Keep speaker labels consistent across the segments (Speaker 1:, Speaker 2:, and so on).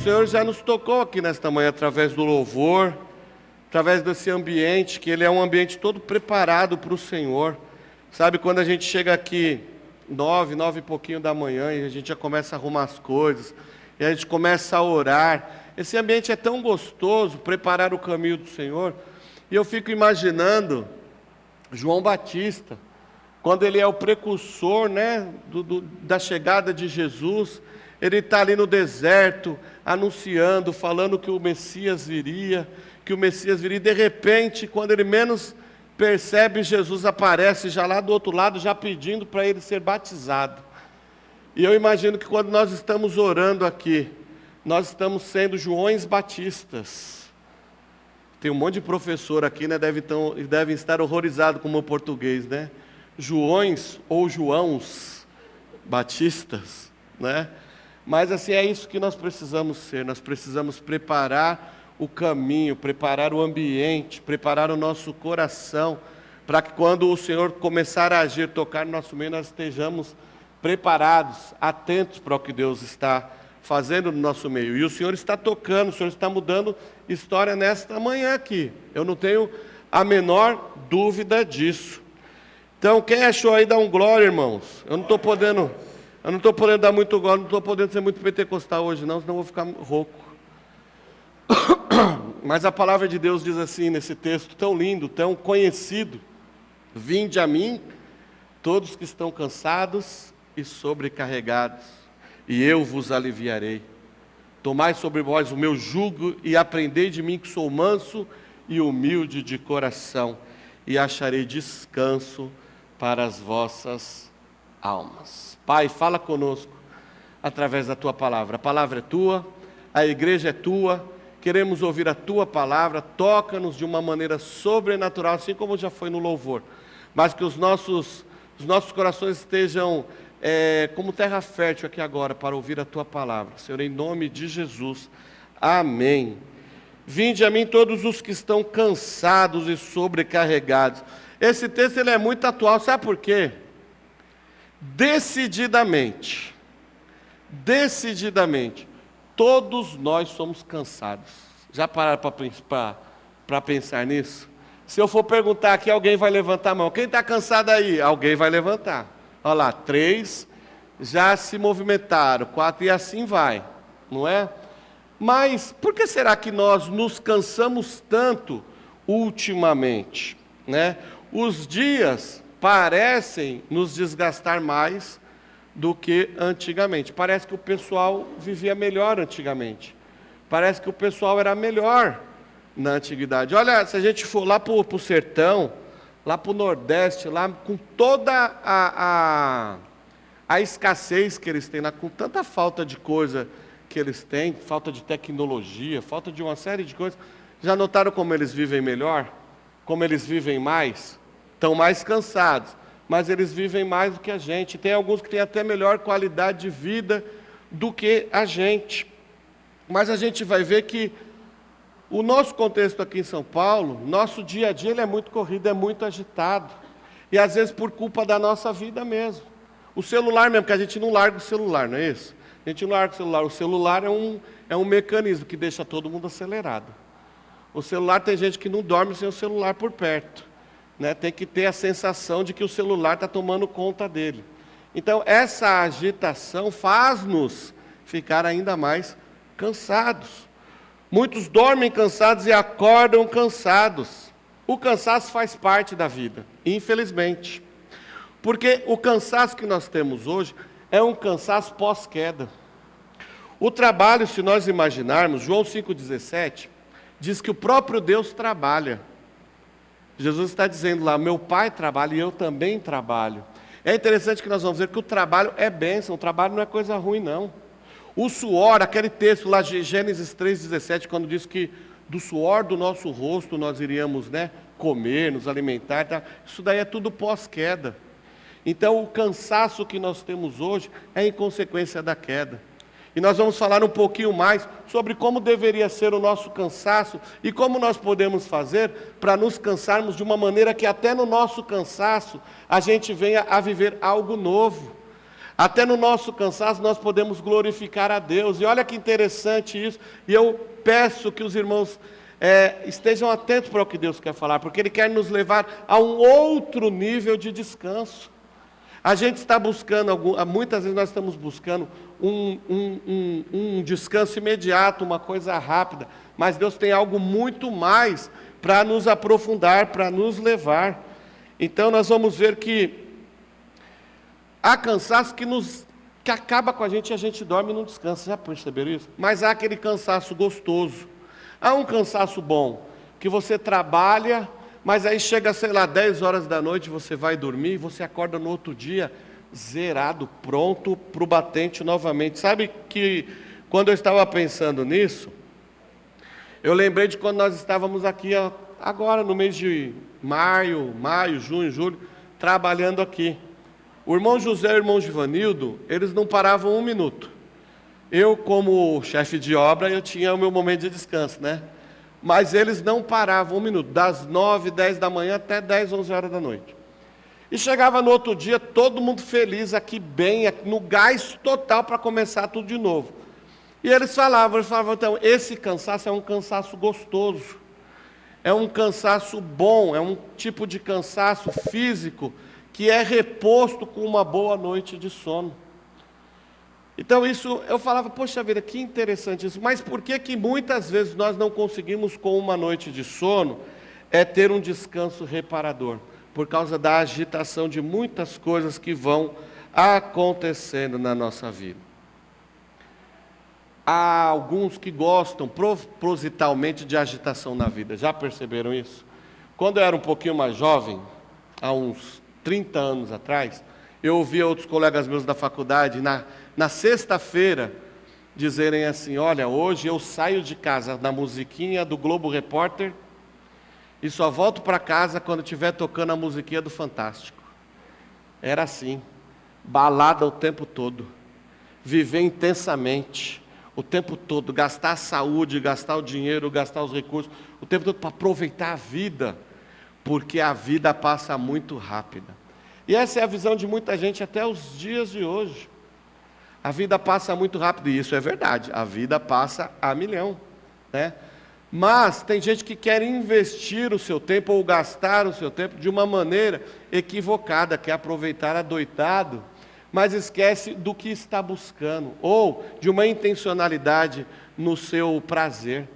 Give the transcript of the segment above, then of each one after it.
Speaker 1: Senhor já nos tocou aqui nesta manhã através do louvor, através desse ambiente, que ele é um ambiente todo preparado para o Senhor. Sabe, quando a gente chega aqui 9 e pouquinho da manhã e a gente já começa a arrumar as coisas, e a gente começa a orar, esse ambiente é tão gostoso, preparar o caminho do Senhor. E eu fico imaginando João Batista, quando ele é o precursor, né, da chegada de Jesus. Ele está ali no deserto, anunciando, falando que o Messias viria, e de repente, quando ele menos percebe, Jesus aparece já lá do outro lado, já pedindo para ele ser batizado. E eu imagino que quando nós estamos orando aqui, nós estamos sendo Joões Batistas. Tem um monte de professor aqui, né, devem estar horrorizados com o meu português, né? Joões ou Joãos Batistas, né? Mas assim, é isso que nós precisamos ser. Nós precisamos preparar o caminho, preparar o ambiente, preparar o nosso coração, para que quando o Senhor começar a agir, tocar no nosso meio, nós estejamos preparados, atentos para o que Deus está fazendo no nosso meio. E o Senhor está tocando, o Senhor está mudando história nesta manhã aqui. Eu não tenho a menor dúvida disso. Então, quem achou aí, dá um glória, irmãos. Eu não estou podendo dar muito glória, não estou podendo ser muito pentecostal hoje não, senão eu vou ficar rouco. Mas a palavra de Deus diz assim, nesse texto tão lindo, tão conhecido: vinde a mim, todos que estão cansados e sobrecarregados, e eu vos aliviarei. Tomai sobre vós o meu jugo e aprendei de mim, que sou manso e humilde de coração, e acharei descanso para as vossas almas. Pai, fala conosco através da tua palavra. A palavra é tua, a igreja é tua, queremos ouvir a tua palavra. Toca-nos de uma maneira sobrenatural, assim como já foi no louvor, mas que os nossos corações estejam como terra fértil aqui agora para ouvir a tua palavra. Senhor, em nome de Jesus, amém. Vinde a mim todos os que estão cansados e sobrecarregados. Esse texto ele é muito atual, sabe por quê? Decididamente, todos nós somos cansados. Já pararam para pensar nisso? Se eu for perguntar aqui, alguém vai levantar a mão. Quem está cansado aí? Alguém vai levantar. Olha lá, 3 já se movimentaram, 4 e assim vai, não é? Mas por que será que nós nos cansamos tanto ultimamente, né? Os dias parecem nos desgastar mais do que antigamente. Parece que o pessoal vivia melhor antigamente. Parece que o pessoal era melhor na antiguidade. Olha, se a gente for lá para o sertão, lá para o Nordeste, lá com toda a escassez que eles têm, lá, com tanta falta de coisa que eles têm, falta de tecnologia, falta de uma série de coisas. Já notaram como eles vivem melhor? Como eles vivem mais? Estão mais cansados, mas eles vivem mais do que a gente. Tem alguns que têm até melhor qualidade de vida do que a gente. Mas a gente vai ver que o nosso contexto aqui em São Paulo, nosso dia a dia, ele é muito corrido, é muito agitado. E às vezes por culpa da nossa vida mesmo. O celular mesmo, porque a gente não larga o celular, não é isso? A gente não larga o celular. O celular é um mecanismo que deixa todo mundo acelerado. O celular, tem gente que não dorme sem o celular por perto, né? Tem que ter a sensação de que o celular está tomando conta dele. Então, essa agitação faz-nos ficar ainda mais cansados. Muitos dormem cansados e acordam cansados. O cansaço faz parte da vida, infelizmente. Porque o cansaço que nós temos hoje é um cansaço pós-queda. O trabalho, se nós imaginarmos, João 5,17, diz que o próprio Deus trabalha. Jesus está dizendo lá, meu Pai trabalha e eu também trabalho. É interessante que nós vamos ver que o trabalho é bênção, o trabalho não é coisa ruim, não. O suor, aquele texto lá de Gênesis 3,17, quando diz que do suor do nosso rosto nós iríamos, né, comer, nos alimentar, tá? Isso daí é tudo pós-queda. Então o cansaço que nós temos hoje é em consequência da queda. E nós vamos falar um pouquinho mais sobre como deveria ser o nosso cansaço e como nós podemos fazer para nos cansarmos de uma maneira que até no nosso cansaço a gente venha a viver algo novo. Até no nosso cansaço nós podemos glorificar a Deus. E olha que interessante isso. E eu peço que os irmãos estejam atentos para o que Deus quer falar, porque Ele quer nos levar a um outro nível de descanso. A gente está buscando, muitas vezes nós estamos buscando um descanso imediato, uma coisa rápida, mas Deus tem algo muito mais para nos aprofundar, para nos levar. Então nós vamos ver que há cansaço que acaba com a gente dorme e não descansa. Já perceberam isso? Mas há aquele cansaço gostoso. Há um cansaço bom, que você trabalha, mas aí chega, 10 horas da noite, você vai dormir, você acorda no outro dia zerado, pronto para o batente novamente. Sabe que quando eu estava pensando nisso, eu lembrei de quando nós estávamos aqui agora no mês de maio, junho, julho, trabalhando aqui. O irmão José e o irmão Givanildo, eles não paravam um minuto. Eu, como chefe de obra, eu tinha o meu momento de descanso, né? Mas eles não paravam um minuto, das 9, 10 da manhã até 10, 11 horas da noite. E chegava no outro dia, todo mundo feliz, aqui bem, no gás total para começar tudo de novo. E eles falavam, então, esse cansaço é um cansaço gostoso, é um cansaço bom, é um tipo de cansaço físico que é reposto com uma boa noite de sono. Então isso, eu falava, poxa vida, que interessante isso, mas por que muitas vezes nós não conseguimos com uma noite de sono, ter um descanso reparador? Por causa da agitação de muitas coisas que vão acontecendo na nossa vida. Há alguns que gostam propositalmente de agitação na vida, já perceberam isso? Quando eu era um pouquinho mais jovem, há uns 30 anos atrás, eu ouvia outros colegas meus da faculdade, na sexta-feira, dizerem assim, olha, hoje eu saio de casa na musiquinha do Globo Repórter e só volto para casa quando estiver tocando a musiquinha do Fantástico. Era assim, balada o tempo todo, viver intensamente, o tempo todo, gastar a saúde, gastar o dinheiro, gastar os recursos, o tempo todo para aproveitar a vida, porque a vida passa muito rápida. E essa é a visão de muita gente até os dias de hoje. A vida passa muito rápido, e isso é verdade, a vida passa a milhão, né? Mas tem gente que quer investir o seu tempo ou gastar o seu tempo de uma maneira equivocada, quer aproveitar adoitado, mas esquece do que está buscando, ou de uma intencionalidade no seu prazer.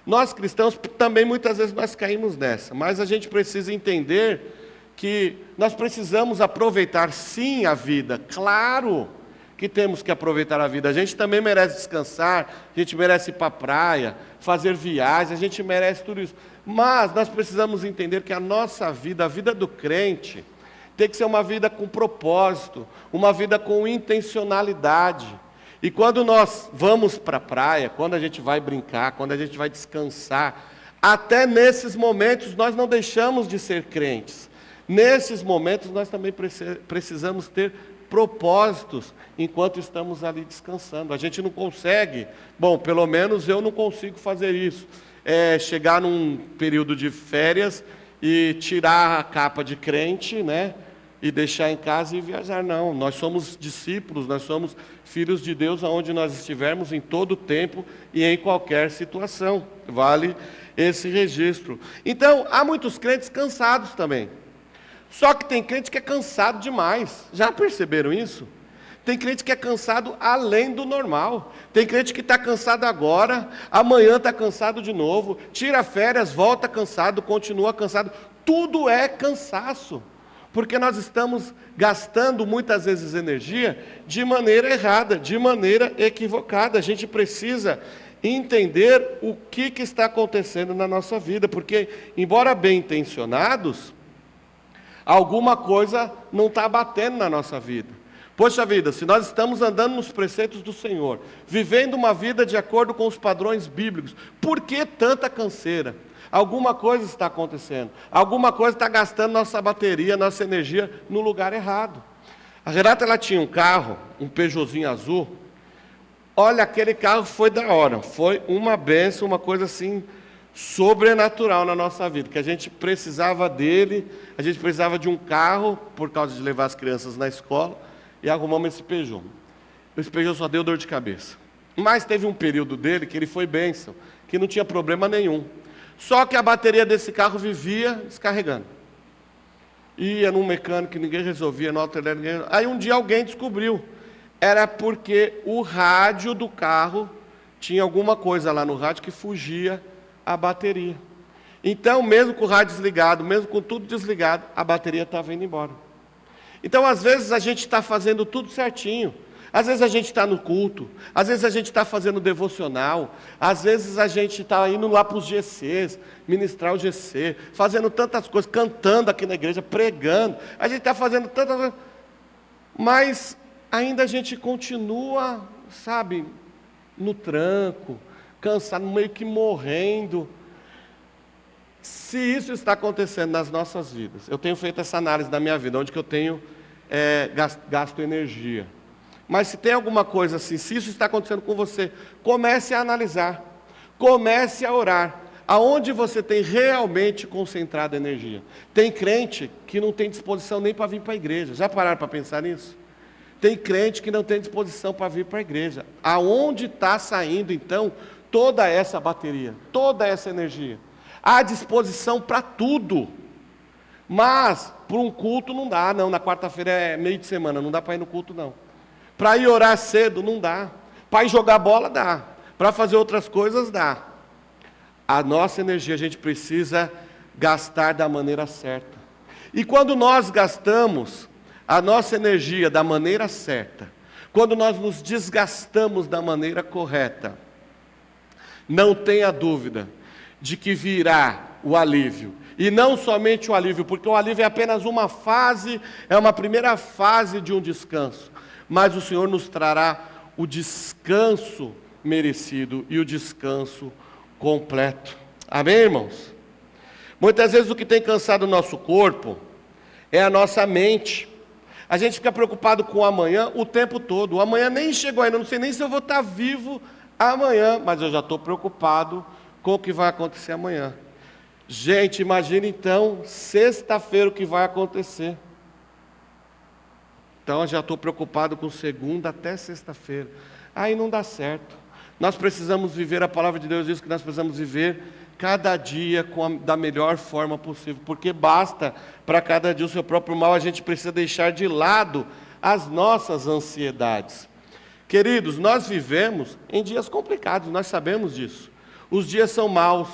Speaker 1: Nós cristãos também muitas vezes nós caímos nessa, mas a gente precisa entender que nós precisamos aproveitar sim a vida, claro que temos que aproveitar a vida, a gente também merece descansar, a gente merece ir para a praia, fazer viagens, a gente merece tudo isso, mas nós precisamos entender que a nossa vida, a vida do crente, tem que ser uma vida com propósito, uma vida com intencionalidade. E quando nós vamos para a praia, quando a gente vai brincar, quando a gente vai descansar, até nesses momentos nós não deixamos de ser crentes. Nesses momentos nós também precisamos ter propósitos enquanto estamos ali descansando. A gente não consegue, pelo menos eu não consigo fazer isso, chegar num período de férias e tirar a capa de crente, né? E deixar em casa e viajar. Não, nós somos discípulos, nós somos filhos de Deus aonde nós estivermos em todo o tempo e em qualquer situação. Vale esse registro. Então, há muitos crentes cansados também. Só que tem crente que é cansado demais. Já perceberam isso? Tem crente que é cansado além do normal. Tem crente que está cansado agora, amanhã está cansado de novo, tira férias, volta cansado, continua cansado. Tudo é cansaço. Porque nós estamos gastando muitas vezes energia de maneira errada, de maneira equivocada. A gente precisa entender o que está acontecendo na nossa vida, porque, embora bem intencionados, alguma coisa não está batendo na nossa vida. Poxa vida, se nós estamos andando nos preceitos do Senhor, vivendo uma vida de acordo com os padrões bíblicos, por que tanta canseira? Alguma coisa está acontecendo, alguma coisa está gastando nossa bateria, nossa energia no lugar errado. A Renata, ela tinha um carro, um Peugeotzinho azul. Olha, aquele carro foi da hora, foi uma bênção, uma coisa assim sobrenatural na nossa vida, que a gente precisava dele, a gente precisava de um carro por causa de levar as crianças na escola, e arrumamos esse Peugeot. Esse Peugeot só deu dor de cabeça. Mas teve um período dele que ele foi bênção, que não tinha problema nenhum. Só que a bateria desse carro vivia descarregando. Ia num mecânico que ninguém resolvia, no outro ninguém... Aí um dia alguém descobriu. Era porque o rádio do carro tinha alguma coisa lá no rádio que fugia a bateria. Então, mesmo com o rádio desligado, mesmo com tudo desligado, a bateria estava indo embora. Então, às vezes, a gente está fazendo tudo certinho. Às vezes a gente está no culto, às vezes a gente está fazendo devocional, às vezes a gente está indo lá para os GCs, ministrar o GC, fazendo tantas coisas, cantando aqui na igreja, pregando, a gente está fazendo tantas coisas, mas ainda a gente continua, sabe, no tranco, cansado, meio que morrendo. Se isso está acontecendo nas nossas vidas, eu tenho feito essa análise da minha vida, onde que eu tenho gasto energia. Mas se tem alguma coisa assim, se isso está acontecendo com você, comece a analisar, comece a orar, aonde você tem realmente concentrado energia. Tem crente que não tem disposição nem para vir para a igreja, já pararam para pensar nisso? Tem crente que não tem disposição para vir para a igreja. Aonde está saindo então toda essa bateria, toda essa energia? Há disposição para tudo, mas para um culto não dá, não, na quarta-feira é meio de semana, não dá para ir no culto não. Para ir orar cedo, não dá. Para ir jogar bola, dá. Para fazer outras coisas, dá. A nossa energia a gente precisa gastar da maneira certa. E quando nós gastamos a nossa energia da maneira certa, quando nós nos desgastamos da maneira correta, não tenha dúvida de que virá o alívio. E não somente o alívio, porque o alívio é apenas uma fase, é uma primeira fase de um descanso. Mas o Senhor nos trará o descanso merecido e o descanso completo. Amém, irmãos? Muitas vezes o que tem cansado o nosso corpo é a nossa mente. A gente fica preocupado com o amanhã o tempo todo. O amanhã nem chegou ainda, não sei nem se eu vou estar vivo amanhã, mas eu já estou preocupado com o que vai acontecer amanhã. Gente, imagine então, sexta-feira o que vai acontecer. Então, eu já estou preocupado com segunda até sexta-feira. Aí não dá certo. Nós precisamos viver, a palavra de Deus diz que nós precisamos viver cada dia da melhor forma possível. Porque basta para cada dia o seu próprio mal, a gente precisa deixar de lado as nossas ansiedades. Queridos, nós vivemos em dias complicados, nós sabemos disso. Os dias são maus.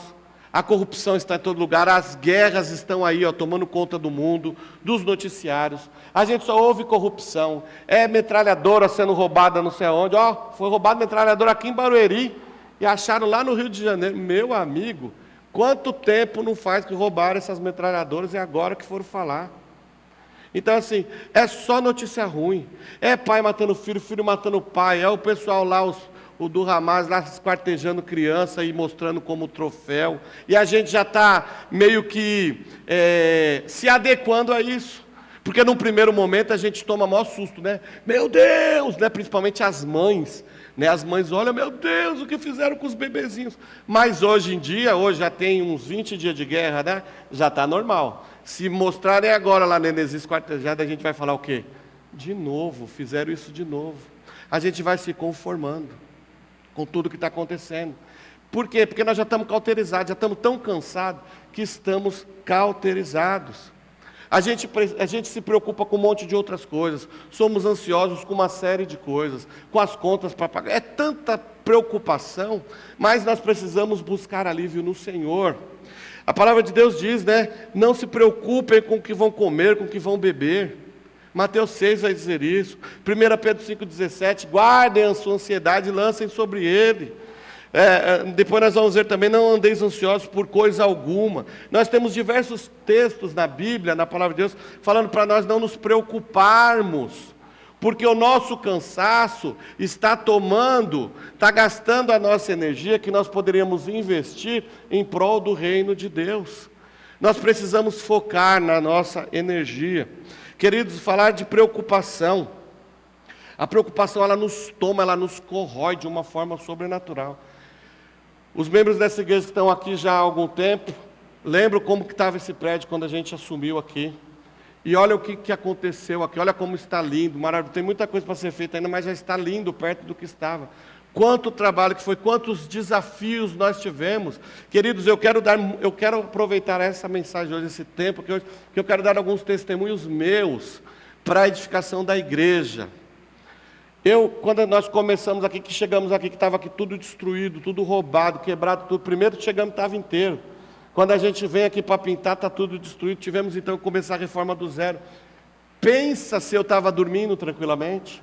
Speaker 1: A corrupção está em todo lugar, as guerras estão aí, tomando conta do mundo, dos noticiários. A gente só ouve corrupção, metralhadora sendo roubada não sei onde. Foi roubada metralhadora aqui em Barueri e acharam lá no Rio de Janeiro. Meu amigo, quanto tempo não faz que roubaram essas metralhadoras e agora que foram falar? Então assim, é só notícia ruim. É pai matando filho, filho matando pai, é o pessoal lá, o do Hamas lá esquartejando criança e mostrando como troféu, e a gente já está meio que se adequando a isso, porque num primeiro momento a gente toma maior susto, né? Meu Deus, né? Principalmente as mães, né? As mães olham, meu Deus, o que fizeram com os bebezinhos? Mas hoje em dia, hoje já tem uns 20 dias de guerra, né? Já está normal. Se mostrarem agora lá nenenzinho esquartejado, a gente vai falar o quê? De novo, fizeram isso de novo. A gente vai se conformando com tudo que está acontecendo. Por quê? Porque nós já estamos cauterizados, já estamos tão cansados que estamos cauterizados. A gente se preocupa com um monte de outras coisas, somos ansiosos com uma série de coisas, com as contas para pagar. É tanta preocupação, mas nós precisamos buscar alívio no Senhor. A palavra de Deus diz, né? Não se preocupem com o que vão comer, com o que vão beber. Mateus 6 vai dizer isso. 1 Pedro 5,17, guardem a sua ansiedade e lancem sobre ele. Depois nós vamos ver também, não andeis ansiosos por coisa alguma. Nós temos diversos textos na Bíblia, na palavra de Deus, falando para nós não nos preocuparmos, porque o nosso cansaço está gastando a nossa energia que nós poderíamos investir em prol do reino de Deus. Nós precisamos focar na nossa energia. Queridos, falar de preocupação. A preocupação, ela nos toma, ela nos corrói de uma forma sobrenatural. Os membros dessa igreja que estão aqui já há algum tempo, lembram como que estava esse prédio quando a gente assumiu aqui. E olha o que aconteceu aqui, olha como está lindo, maravilhoso. Tem muita coisa para ser feita ainda, mas já está lindo perto do que estava. Quanto trabalho que foi, quantos desafios nós tivemos. Queridos, eu quero aproveitar essa mensagem hoje, esse tempo, que eu quero dar alguns testemunhos meus para a edificação da igreja. Quando nós começamos aqui, que chegamos aqui, que estava aqui tudo destruído, tudo roubado, quebrado, tudo. Primeiro que chegamos estava inteiro. Quando a gente vem aqui para pintar, está tudo destruído. Tivemos então que começar a reforma do zero. Pensa se eu estava dormindo tranquilamente.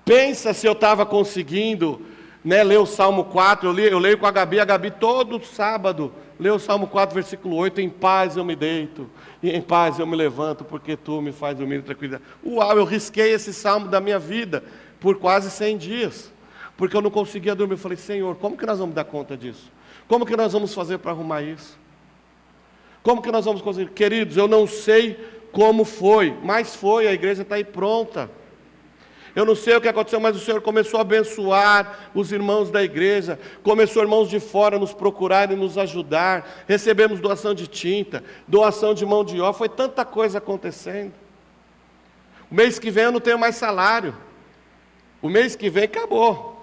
Speaker 1: Pensa se eu estava conseguindo, ler o Salmo 4. Eu leio com a Gabi todo sábado. Lê o Salmo 4, versículo 8. Em paz eu me deito, e em paz eu me levanto, porque tu me faz dormir em tranquilidade. Uau, eu risquei esse salmo da minha vida por quase 100 dias. Porque eu não conseguia dormir. Eu falei, Senhor, como que nós vamos dar conta disso? Como que nós vamos fazer para arrumar isso? Como que nós vamos conseguir? Queridos, eu não sei como foi, mas foi, a igreja está aí pronta. Eu não sei o que aconteceu, mas o Senhor começou a abençoar os irmãos da igreja, começou irmãos de fora nos procurar e nos ajudar, recebemos doação de tinta, doação de mão de obra, foi tanta coisa acontecendo. O mês que vem eu não tenho mais salário, o mês que vem acabou.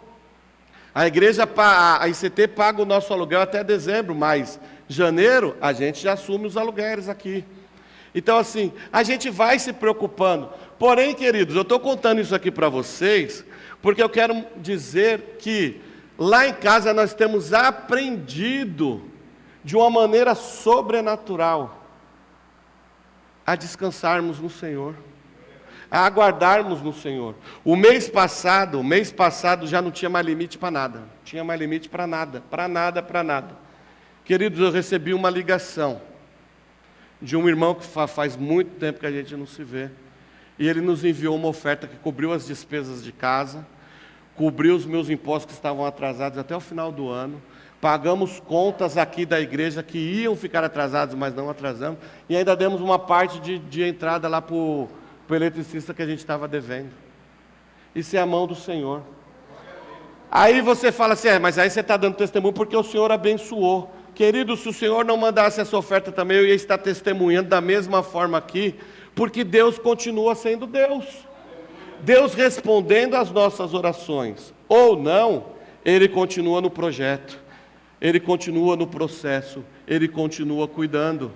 Speaker 1: A igreja, a ICT paga o nosso aluguel até dezembro, mas janeiro a gente já assume os aluguéis aqui. Então assim, a gente vai se preocupando. Porém, queridos, eu estou contando isso aqui para vocês, porque eu quero dizer que lá em casa nós temos aprendido de uma maneira sobrenatural a descansarmos no Senhor, a aguardarmos no Senhor. O mês passado já não tinha mais limite para nada. Não tinha mais limite para nada, para nada, para nada. Queridos, eu recebi uma ligação de um irmão que faz muito tempo que a gente não se vê. E ele nos enviou uma oferta que cobriu as despesas de casa, cobriu os meus impostos que estavam atrasados até o final do ano. Pagamos contas aqui da igreja que iam ficar atrasadas, mas não atrasamos. E ainda demos uma parte de entrada lá para o eletricista que a gente estava devendo. Isso é a mão do Senhor. Aí você fala assim, mas aí você está dando testemunho porque o Senhor abençoou. Querido, se o Senhor não mandasse essa oferta também, eu ia estar testemunhando da mesma forma aqui, porque Deus continua sendo Deus. Deus respondendo às nossas orações, ou não, Ele continua no projeto, Ele continua no processo, Ele continua cuidando.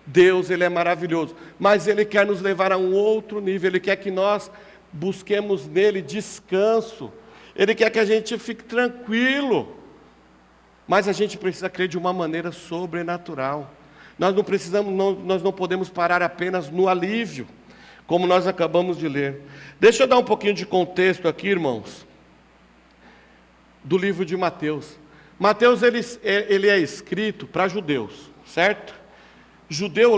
Speaker 1: Deus, Ele é maravilhoso, mas Ele quer nos levar a um outro nível, Ele quer que nós busquemos nele descanso, Ele quer que a gente fique tranquilo, mas a gente precisa crer de uma maneira sobrenatural. Nós não podemos parar apenas no alívio, como nós acabamos de ler. Deixa eu dar um pouquinho de contexto aqui, irmãos, do livro de Mateus. Mateus, ele é escrito para judeus, certo?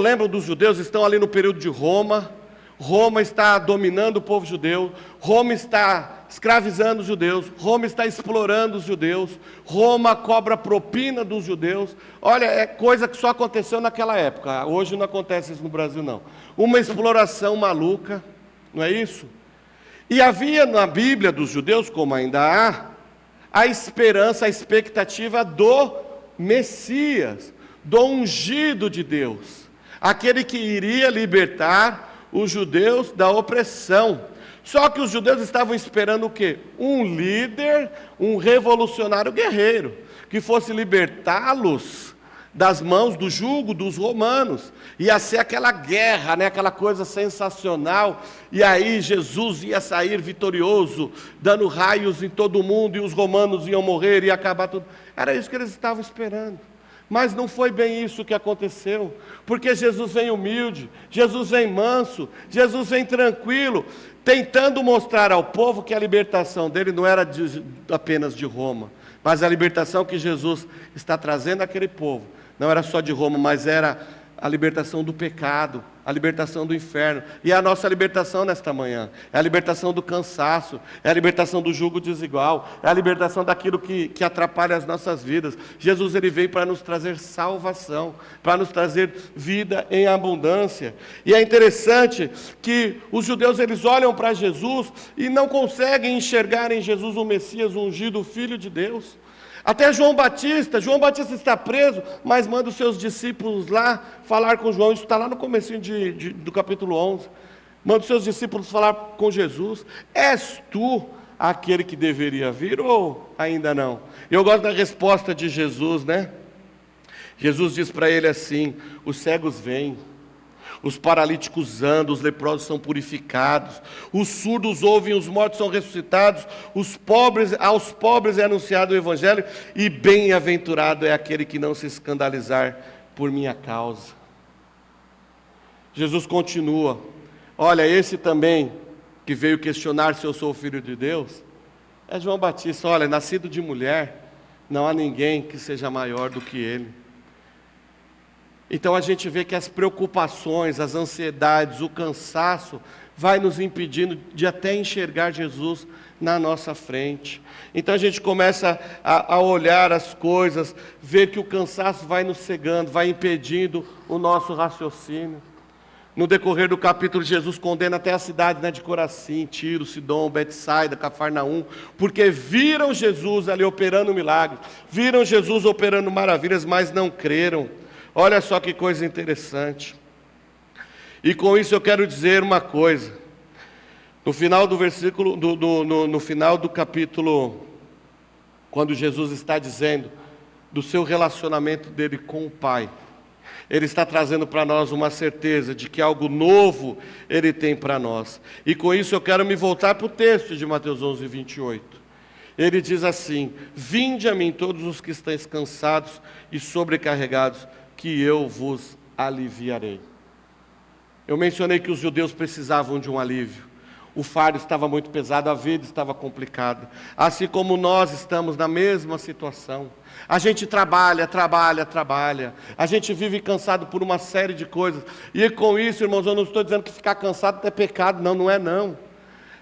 Speaker 1: Lembram dos judeus? Estão ali no período de Roma. Roma está dominando o povo judeu, Roma está escravizando os judeus, Roma está explorando os judeus, Roma cobra propina dos judeus. Olha, é coisa que só aconteceu naquela época, hoje não acontece isso no Brasil não. Uma exploração maluca, não é isso? E havia na Bíblia dos judeus, como ainda há, a esperança, a expectativa do Messias, do ungido de Deus, aquele que iria libertar os judeus da opressão. Só que os judeus estavam esperando o quê? Um líder, um revolucionário guerreiro, que fosse libertá-los das mãos do jugo dos romanos. Ia ser aquela guerra, aquela coisa sensacional, e aí Jesus ia sair vitorioso, dando raios em todo mundo, e os romanos iam morrer, e ia acabar tudo. Era isso que eles estavam esperando. Mas não foi bem isso que aconteceu, porque Jesus vem humilde, Jesus vem manso, Jesus vem tranquilo, tentando mostrar ao povo que a libertação dele não era apenas de Roma, mas a libertação que Jesus está trazendo àquele povo, não era só de Roma, mas era a libertação do pecado, a libertação do inferno. E a nossa libertação nesta manhã é a libertação do cansaço, é a libertação do jugo desigual, é a libertação daquilo que atrapalha as nossas vidas. Jesus, ele veio para nos trazer salvação, para nos trazer vida em abundância. E é interessante que os judeus, eles olham para Jesus e não conseguem enxergar em Jesus o Messias, o ungido, o Filho de Deus. Até João Batista está preso, mas manda os seus discípulos lá falar com João. Isso está lá no comecinho do capítulo 11. Manda os seus discípulos falar com Jesus. És tu aquele que deveria vir ou ainda não? Eu gosto da resposta de Jesus, né? Jesus diz para ele assim: os cegos vêm, os paralíticos andam, os leprosos são purificados, os surdos ouvem, os mortos são ressuscitados, aos pobres é anunciado o Evangelho, e bem-aventurado é aquele que não se escandalizar por minha causa. Jesus continua: olha, esse também que veio questionar se eu sou o Filho de Deus, é João Batista. Olha, nascido de mulher, não há ninguém que seja maior do que ele. Então a gente vê que as preocupações, as ansiedades, o cansaço vai nos impedindo de até enxergar Jesus na nossa frente. Então a gente começa a olhar as coisas, ver que o cansaço vai nos cegando, vai impedindo o nosso raciocínio. No decorrer do capítulo, Jesus condena até a cidade, né, de Corazim, Tiro, Sidom, Betsaida, Cafarnaum, porque viram Jesus ali operando milagres, viram Jesus operando maravilhas, mas não creram. Olha só que coisa interessante. E com isso eu quero dizer uma coisa. No final do versículo, no final do capítulo, quando Jesus está dizendo do seu relacionamento dele com o Pai, ele está trazendo para nós uma certeza de que algo novo ele tem para nós. E com isso eu quero me voltar para o texto de Mateus 11, 28. Ele diz assim: vinde a mim todos os que estáis cansados e sobrecarregados, que eu vos aliviarei. Eu mencionei que os judeus precisavam de um alívio. O fardo estava muito pesado, a vida estava complicada. Assim como nós estamos na mesma situação. A gente trabalha. A gente vive cansado por uma série de coisas. E com isso, irmãos, eu não estou dizendo que ficar cansado é pecado. Não, não é não.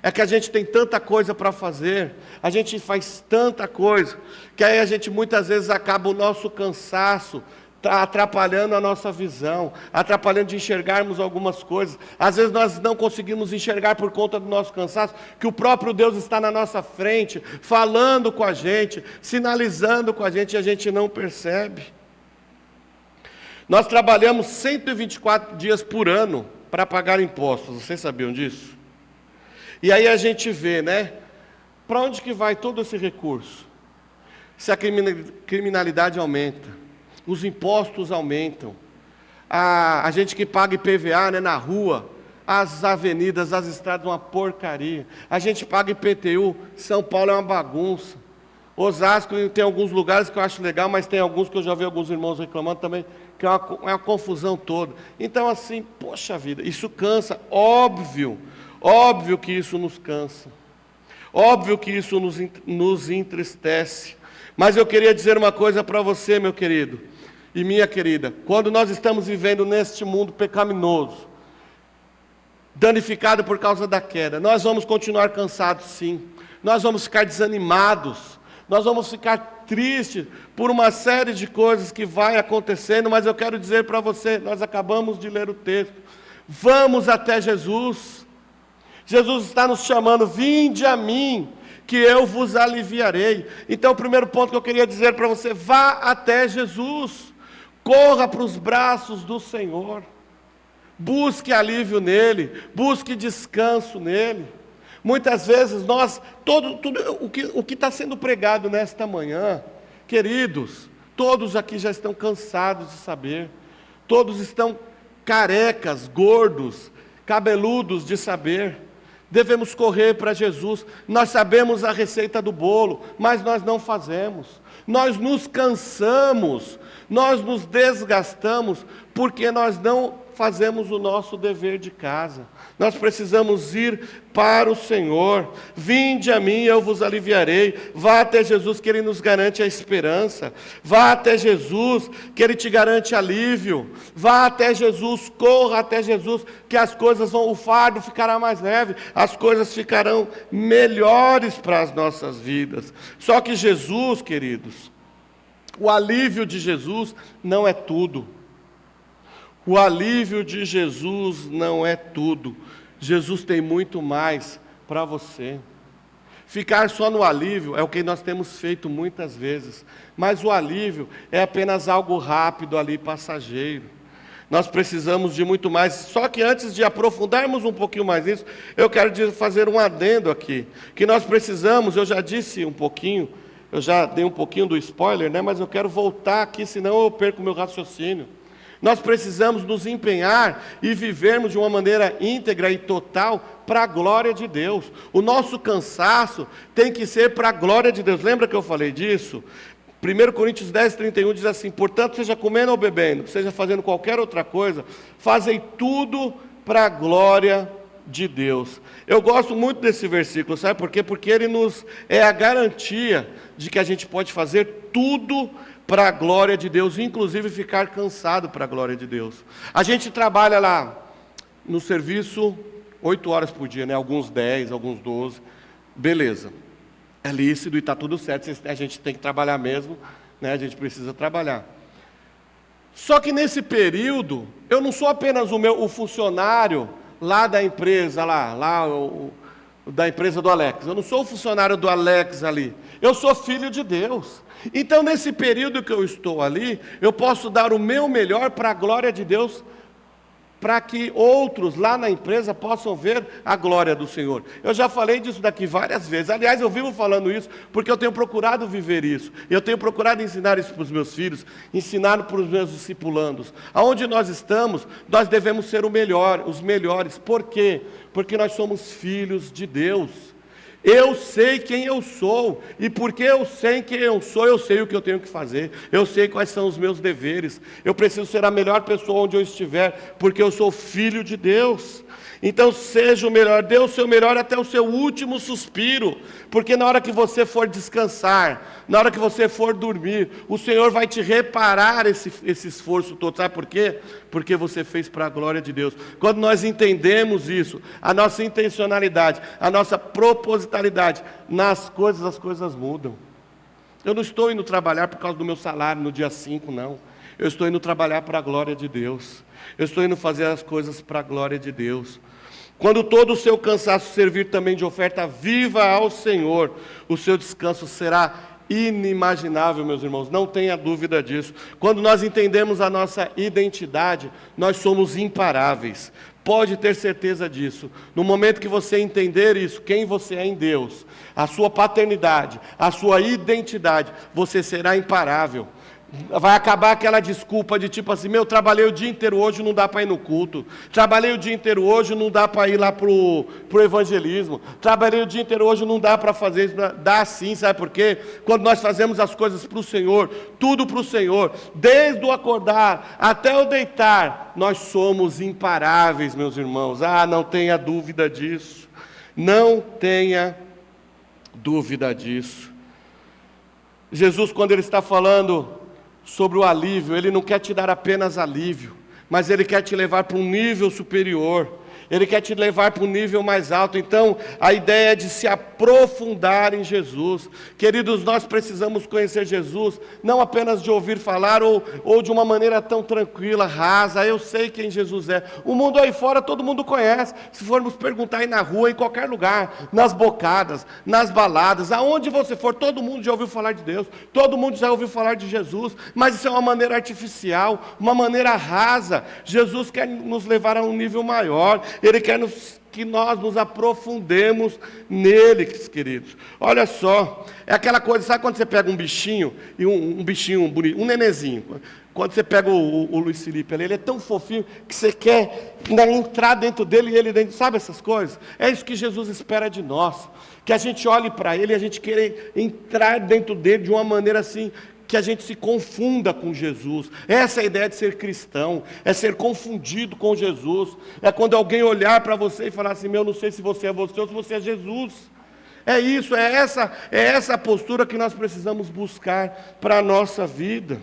Speaker 1: É que a gente tem tanta coisa para fazer. A gente faz tanta coisa. Que aí a gente muitas vezes acaba o nosso cansaço atrapalhando a nossa visão, atrapalhando de enxergarmos algumas coisas. Às vezes nós não conseguimos enxergar por conta do nosso cansaço, que o próprio Deus está na nossa frente, falando com a gente, sinalizando com a gente, e a gente não percebe. Nós trabalhamos 124 dias por ano para pagar impostos, vocês sabiam disso? E aí a gente vê, né? Para onde que vai todo esse recurso? Se a criminalidade aumenta, os impostos aumentam, a gente que paga IPVA, né, na rua, as avenidas, as estradas, uma porcaria. A gente paga IPTU, São Paulo é uma bagunça. Osasco tem alguns lugares que eu acho legal, mas tem alguns que eu já vi alguns irmãos reclamando também, que é uma confusão toda. Então assim, poxa vida, isso cansa, óbvio que isso nos cansa. Óbvio que isso nos entristece. Mas eu queria dizer uma coisa para você, meu querido e minha querida. Quando nós estamos vivendo neste mundo pecaminoso, danificado por causa da queda, nós vamos continuar cansados, sim. Nós vamos ficar desanimados. Nós vamos ficar tristes por uma série de coisas que vai acontecendo. Mas eu quero dizer para você, nós acabamos de ler o texto. Vamos até Jesus. Jesus está nos chamando: vinde a mim, que eu vos aliviarei. Então o primeiro ponto que eu queria dizer para você: vá até Jesus. Corra para os braços do Senhor. Busque alívio nele, busque descanso nele. Muitas vezes nós, tudo o que está sendo pregado nesta manhã, queridos, todos aqui já estão cansados de saber. Todos estão carecas, gordos, cabeludos de saber. Devemos correr para Jesus. Nós sabemos a receita do bolo, mas nós não fazemos. Nós nos cansamos, nós nos desgastamos, porque nós não fazemos o nosso dever de casa. Nós precisamos ir para o Senhor. Vinde a mim, eu vos aliviarei. Vá até Jesus, que Ele nos garante a esperança. Vá até Jesus, que Ele te garante alívio. Vá até Jesus, corra até Jesus, que as coisas o fardo ficará mais leve, as coisas ficarão melhores para as nossas vidas. Só que Jesus, queridos, o alívio de Jesus não é tudo. O alívio de Jesus não é tudo. Jesus tem muito mais para você. Ficar só no alívio é o que nós temos feito muitas vezes, mas o alívio é apenas algo rápido ali, passageiro. Nós precisamos de muito mais. Só que antes de aprofundarmos um pouquinho mais nisso, eu quero fazer um adendo aqui, que nós precisamos, eu já disse um pouquinho, eu já dei um pouquinho do spoiler, né? Mas eu quero voltar aqui, senão eu perco o meu raciocínio. Nós precisamos nos empenhar e vivermos de uma maneira íntegra e total para a glória de Deus. O nosso cansaço tem que ser para a glória de Deus. Lembra que eu falei disso? 1 Coríntios 10, 31 diz assim: portanto, seja comendo ou bebendo, seja fazendo qualquer outra coisa, fazem tudo para a glória de Deus. Eu gosto muito desse versículo, sabe por quê? Porque ele nos é a garantia de que a gente pode fazer tudo para a glória de Deus, inclusive ficar cansado para a glória de Deus. A gente trabalha lá no serviço 8 horas por dia, né? Alguns 10, alguns 12, beleza. É lícito e está tudo certo, a gente tem que trabalhar mesmo, né? A gente precisa trabalhar. Só que nesse período, eu não sou apenas o funcionário lá da empresa, da empresa do Alex. Eu não sou o funcionário do Alex ali. Eu sou filho de Deus. Então, nesse período que eu estou ali, eu posso dar o meu melhor para a glória de Deus, para que outros lá na empresa possam ver a glória do Senhor. Eu já falei disso daqui várias vezes. Aliás, eu vivo falando isso porque eu tenho procurado viver isso. Eu tenho procurado ensinar isso para os meus filhos, ensinar para os meus discipulandos. Aonde nós estamos, nós devemos ser o melhor, os melhores. Por quê? Porque nós somos filhos de Deus. Eu sei quem eu sou, e porque eu sei quem eu sou, eu sei o que eu tenho que fazer, eu sei quais são os meus deveres, eu preciso ser a melhor pessoa onde eu estiver, porque eu sou filho de Deus. Então seja o melhor, dê o seu melhor até o seu último suspiro, porque na hora que você for descansar, na hora que você for dormir, o Senhor vai te reparar esse esforço todo. Sabe por quê? Porque você fez para a glória de Deus. Quando nós entendemos isso, a nossa intencionalidade, a nossa propositalidade nas coisas, as coisas mudam. Eu não estou indo trabalhar por causa do meu salário no dia 5, não. Eu estou indo trabalhar para a glória de Deus. Eu estou indo fazer as coisas para a glória de Deus. Quando todo o seu cansaço servir também de oferta viva ao Senhor, o seu descanso será inimaginável, meus irmãos, não tenha dúvida disso. Quando nós entendemos a nossa identidade, nós somos imparáveis. Pode ter certeza disso. No momento que você entender isso, quem você é em Deus, a sua paternidade, a sua identidade, você será imparável. Vai acabar aquela desculpa de tipo assim: meu, trabalhei o dia inteiro hoje, não dá para ir no culto. Trabalhei o dia inteiro hoje, não dá para ir lá pro evangelismo. Trabalhei o dia inteiro hoje, não dá para fazer isso. Dá sim, sabe por quê? Quando nós fazemos as coisas para o Senhor, tudo para o Senhor, desde o acordar até o deitar, nós somos imparáveis, meus irmãos. Não tenha dúvida disso. Não tenha dúvida disso. Jesus, quando Ele está falando sobre o alívio, Ele não quer te dar apenas alívio, mas Ele quer te levar para um nível superior. Ele quer te levar para um nível mais alto. Então, a ideia é de se aprofundar em Jesus. Queridos, nós precisamos conhecer Jesus, não apenas de ouvir falar ou de uma maneira tão tranquila, rasa. Eu sei quem Jesus é. O mundo aí fora todo mundo conhece. Se formos perguntar aí na rua, em qualquer lugar, nas bocadas, nas baladas, aonde você for, todo mundo já ouviu falar de Deus, todo mundo já ouviu falar de Jesus, mas isso é uma maneira artificial, uma maneira rasa. Jesus quer nos levar a um nível maior. Ele quer que nós nos aprofundemos nele, queridos. Olha só, é aquela coisa, sabe quando você pega um bichinho, e um bichinho bonito, um nenezinho, quando você pega o Luiz Felipe ali, ele é tão fofinho que você quer entrar dentro dele e ele dentro, sabe essas coisas? É isso que Jesus espera de nós, que a gente olhe para ele e a gente queira entrar dentro dele de uma maneira assim, que a gente se confunda com Jesus. Essa é a ideia de ser cristão, é ser confundido com Jesus. É quando alguém olhar para você e falar assim: meu, não sei se você é você ou se você é Jesus. É isso, é essa postura que nós precisamos buscar para a nossa vida.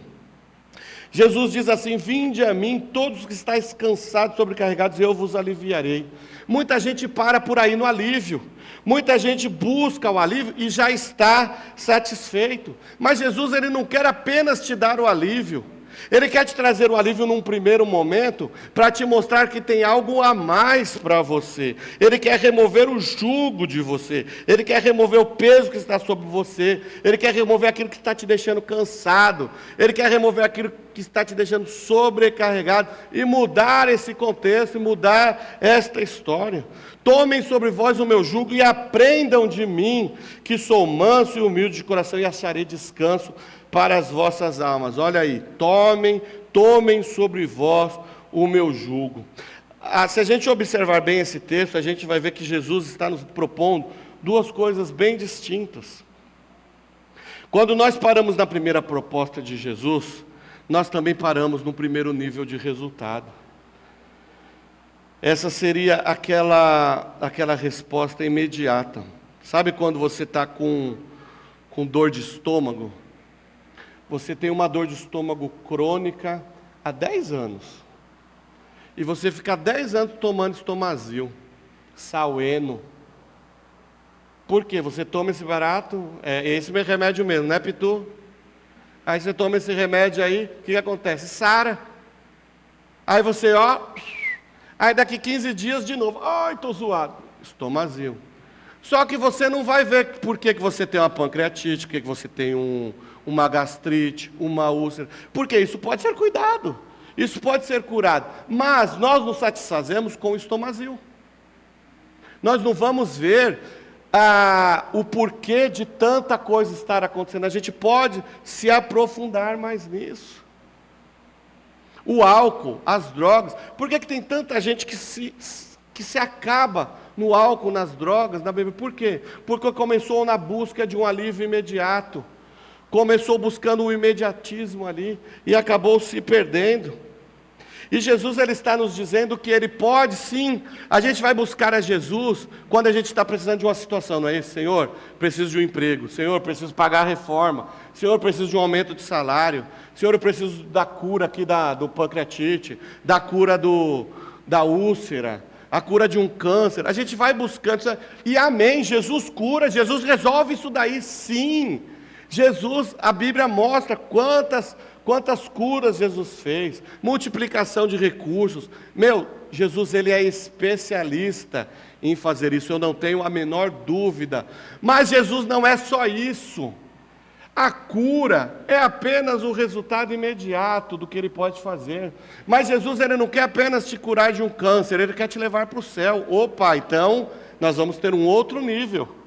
Speaker 1: Jesus diz assim: vinde a mim todos que estáis cansados, sobrecarregados, e eu vos aliviarei. Muita gente para por aí no alívio, muita gente busca o alívio e já está satisfeito, mas Jesus, Ele não quer apenas te dar o alívio, Ele quer te trazer o alívio num primeiro momento, para te mostrar que tem algo a mais para você. Ele quer remover o jugo de você. Ele quer remover o peso que está sobre você. Ele quer remover aquilo que está te deixando cansado. Ele quer remover aquilo que está te deixando sobrecarregado. E mudar esse contexto, e mudar esta história. Tomem sobre vós o meu jugo e aprendam de mim, que sou manso e humilde de coração, e acharei descanso para as vossas almas. Olha aí, tomem sobre vós o meu jugo. Se a gente observar bem esse texto, a gente vai ver que Jesus está nos propondo duas coisas bem distintas. Quando nós paramos na primeira proposta de Jesus, nós também paramos no primeiro nível de resultado. Essa seria aquela resposta imediata. Sabe quando você está com dor de estômago? Você tem uma dor de estômago crônica há 10 anos. E você fica 10 anos tomando Estomazil, Saleno. Por quê? Você toma esse barato, esse meu remédio mesmo, né, Pitu? Aí você toma esse remédio aí, o que acontece? Sara. Aí você, aí daqui 15 dias de novo, ai, estou zoado. Estomazil. Só que você não vai ver por que você tem uma pancreatite, por que você tem uma gastrite, uma úlcera. Porque isso pode ser cuidado, isso pode ser curado. Mas nós nos satisfazemos com o Estomazil. Nós não vamos ver o porquê de tanta coisa estar acontecendo. A gente pode se aprofundar mais nisso. O álcool, as drogas. Por que tem tanta gente que se acaba no álcool, nas drogas, na bebida? Por quê? Porque começou na busca de um alívio imediato. Começou buscando o imediatismo ali e acabou se perdendo. E Jesus, ele está nos dizendo que ele pode sim. A gente vai buscar a Jesus quando a gente está precisando de uma situação, não é isso? Senhor, preciso de um emprego. Senhor, preciso pagar a reforma. Senhor, preciso de um aumento de salário. Senhor, eu preciso da cura aqui do pancreatite, da cura da úlcera, a cura de um câncer. A gente vai buscando isso. E amém, Jesus cura, Jesus resolve isso daí, sim. Jesus, a Bíblia mostra quantas curas Jesus fez, multiplicação de recursos. Jesus, ele é especialista em fazer isso, eu não tenho a menor dúvida. Mas Jesus não é só isso. A cura é apenas o resultado imediato do que ele pode fazer. Mas Jesus, ele não quer apenas te curar de um câncer, ele quer te levar para o céu. Opa, então nós vamos ter um outro nível.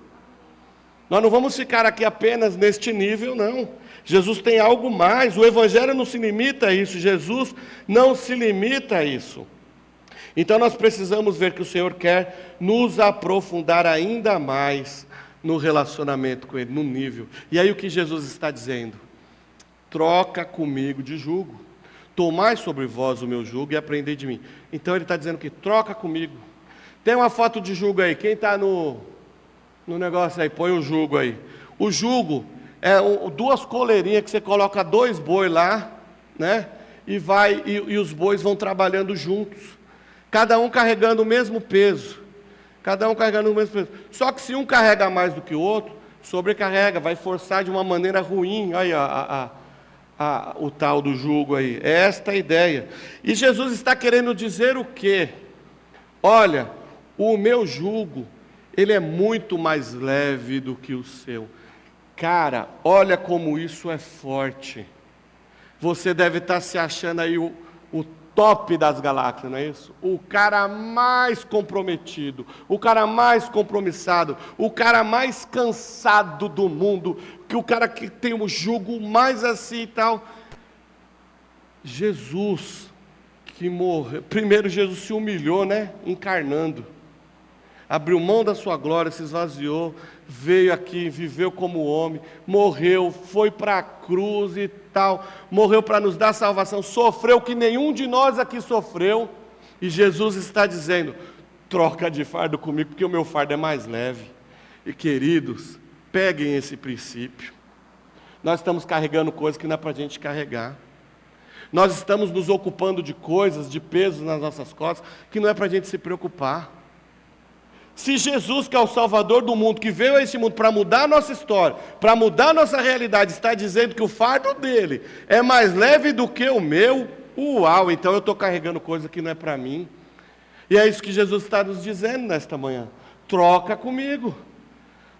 Speaker 1: Nós não vamos ficar aqui apenas neste nível, não. Jesus tem algo mais. O Evangelho não se limita a isso. Jesus não se limita a isso. Então nós precisamos ver que o Senhor quer nos aprofundar ainda mais no relacionamento com Ele, no nível. E aí o que Jesus está dizendo? Troca comigo de jugo. Tomai sobre vós o meu jugo e aprendei de mim. Então Ele está dizendo que troca comigo. Tem uma foto de jugo aí. Quem está no negócio aí, põe o jugo aí. O jugo é duas coleirinhas que você coloca 2 bois lá, né? E os bois vão trabalhando juntos. Cada um carregando o mesmo peso. Cada um carregando o mesmo peso. Só que se um carrega mais do que o outro, sobrecarrega, vai forçar de uma maneira ruim. Aí, o tal do jugo aí. É esta a ideia. E Jesus está querendo dizer o quê? Olha, o meu jugo, ele é muito mais leve do que o seu. Cara, olha como isso é forte. Você deve estar se achando aí o top das galáxias, não é isso? O cara mais comprometido, o cara mais compromissado, o cara mais cansado do mundo, que o cara que tem o jugo mais assim e tal. Jesus, que morreu. Primeiro Jesus se humilhou, né? Encarnando. Abriu mão da sua glória, se esvaziou, veio aqui, viveu como homem, morreu, foi para a cruz e tal, morreu para nos dar salvação, sofreu que nenhum de nós aqui sofreu, e Jesus está dizendo, troca de fardo comigo, porque o meu fardo é mais leve. E queridos, peguem esse princípio. Nós estamos carregando coisas que não é para a gente carregar. Nós estamos nos ocupando de coisas, de pesos nas nossas costas, que não é para a gente se preocupar. Se Jesus, que é o Salvador do mundo, que veio a este mundo para mudar a nossa história, para mudar a nossa realidade, está dizendo que o fardo dele é mais leve do que o meu, uau, então eu estou carregando coisa que não é para mim. E é isso que Jesus está nos dizendo nesta manhã. Troca comigo.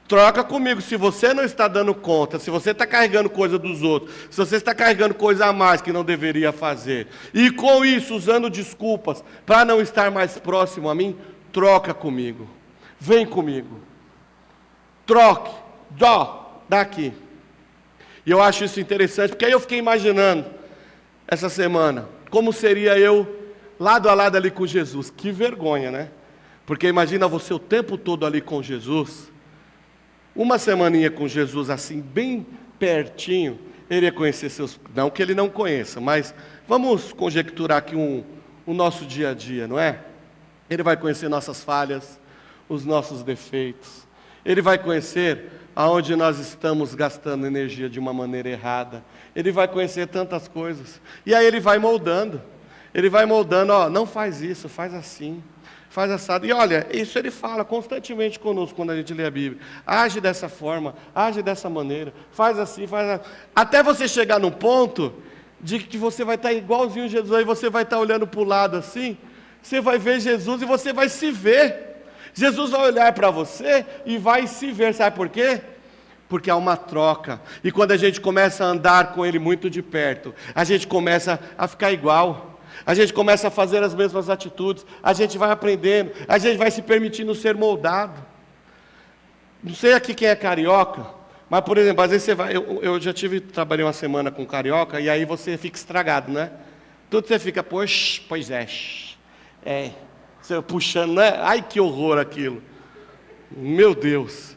Speaker 1: Troca comigo. Se você não está dando conta, se você está carregando coisa dos outros, se você está carregando coisa a mais que não deveria fazer, e com isso usando desculpas para não estar mais próximo a mim, troca comigo. Vem comigo. Troque. Dá aqui. E eu acho isso interessante, porque aí eu fiquei imaginando, essa semana, como seria eu lado a lado ali com Jesus. Que vergonha, né? Porque imagina você o tempo todo ali com Jesus. Uma semaninha com Jesus assim, bem pertinho, ele ia conhecer seus... Não que ele não conheça, mas vamos conjecturar aqui o nosso dia a dia, não é? Ele vai conhecer nossas falhas, os nossos defeitos. Ele vai conhecer aonde nós estamos gastando energia de uma maneira errada. Ele vai conhecer tantas coisas. E aí ele vai moldando. Ele vai moldando, ó, não faz isso, faz assim, faz assado. E olha, isso ele fala constantemente conosco quando a gente lê a Bíblia. Age dessa forma, age dessa maneira, faz assim, faz assim. Até você chegar num ponto de que você vai estar igualzinho a Jesus, aí você vai estar olhando para o lado assim, você vai ver Jesus e você vai se ver. Jesus vai olhar para você e vai se ver, sabe por quê? Porque há uma troca, e quando a gente começa a andar com Ele muito de perto, a gente começa a ficar igual, a gente começa a fazer as mesmas atitudes, a gente vai aprendendo, a gente vai se permitindo ser moldado. Não sei aqui quem é carioca, mas por exemplo, às vezes você vai, eu já trabalhei uma semana com carioca, e aí você fica estragado, né? Tudo você fica, pois é, você puxando, né? Ai que horror aquilo, meu Deus.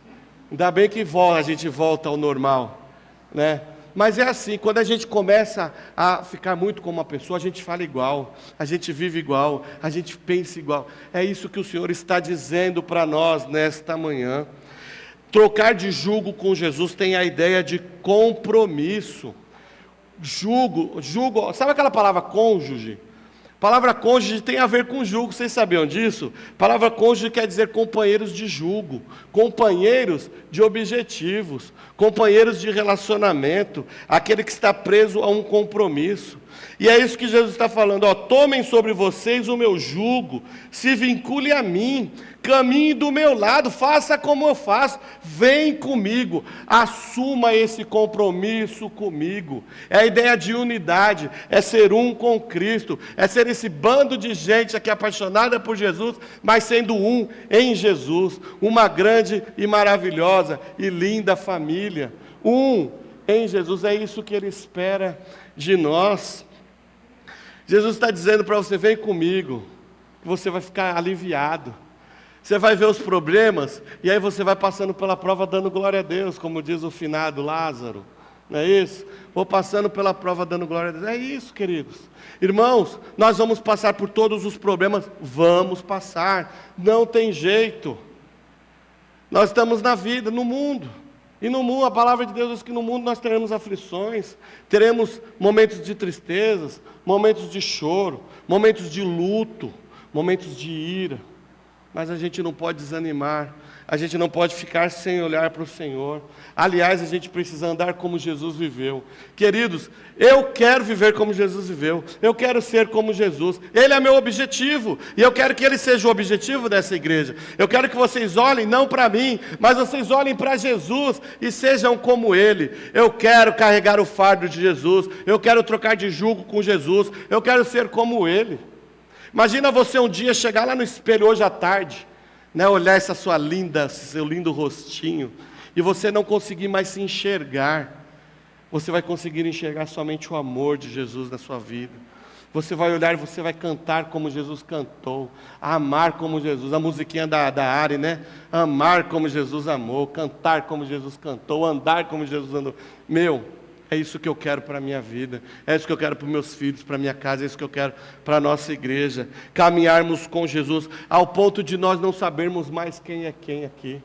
Speaker 1: Ainda bem que a gente volta ao normal, né? Mas é assim, quando a gente começa a ficar muito como uma pessoa, a gente fala igual, a gente vive igual, a gente pensa igual. É isso que o Senhor está dizendo para nós nesta manhã. Trocar de jugo com Jesus tem a ideia de compromisso. Jugo, sabe aquela palavra cônjuge? A palavra cônjuge tem a ver com jugo, vocês sabiam disso? A palavra cônjuge quer dizer companheiros de jugo, companheiros de objetivos, companheiros de relacionamento, aquele que está preso a um compromisso. E é isso que Jesus está falando, ó, tomem sobre vocês o meu jugo, se vincule a mim, caminhe do meu lado, faça como eu faço, vem comigo, assuma esse compromisso comigo. É a ideia de unidade, é ser um com Cristo, é ser esse bando de gente aqui apaixonada por Jesus, mas sendo um em Jesus, uma grande e maravilhosa e linda família, um em Jesus, é isso que Ele espera de nós. Jesus está dizendo para você, vem comigo, que você vai ficar aliviado. Você vai ver os problemas, e aí você vai passando pela prova dando glória a Deus, como diz o finado Lázaro, não é isso? Vou passando pela prova dando glória a Deus, é isso, queridos. Irmãos, nós vamos passar por todos os problemas, vamos passar, não tem jeito. Nós estamos na vida, no mundo. E no mundo, a palavra de Deus diz que no mundo nós teremos aflições, teremos momentos de tristezas, momentos de choro, momentos de luto, momentos de ira. Mas a gente não pode desanimar, a gente não pode ficar sem olhar para o Senhor. Aliás, a gente precisa andar como Jesus viveu. Queridos, eu quero viver como Jesus viveu, eu quero ser como Jesus, Ele é meu objetivo, e eu quero que Ele seja o objetivo dessa igreja. Eu quero que vocês olhem não para mim, mas vocês olhem para Jesus e sejam como Ele. Eu quero carregar o fardo de Jesus, eu quero trocar de jugo com Jesus, eu quero ser como Ele. Imagina você um dia chegar lá no espelho hoje à tarde, né, olhar essa sua linda, seu lindo rostinho, e você não conseguir mais se enxergar. Você vai conseguir enxergar somente o amor de Jesus na sua vida. Você vai olhar e você vai cantar como Jesus cantou, amar como Jesus, a musiquinha da Ari, né? Amar como Jesus amou, cantar como Jesus cantou, andar como Jesus andou. É isso que eu quero para a minha vida, é isso que eu quero para os meus filhos, para a minha casa, é isso que eu quero para a nossa igreja. Caminharmos com Jesus, ao ponto de nós não sabermos mais quem é quem aqui.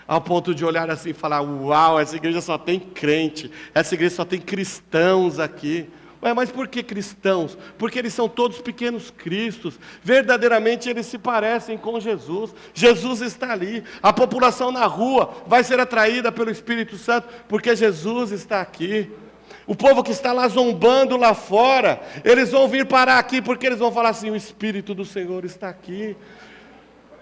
Speaker 1: Ao ponto de olhar assim e falar, uau, essa igreja só tem crente, essa igreja só tem cristãos aqui. Ué, mas por que cristãos? Porque eles são todos pequenos cristos. Verdadeiramente eles se parecem com Jesus. Jesus está ali. A população na rua vai ser atraída pelo Espírito Santo, porque Jesus está aqui. O povo que está lá zombando lá fora, eles vão vir parar aqui, porque eles vão falar assim: o Espírito do Senhor está aqui.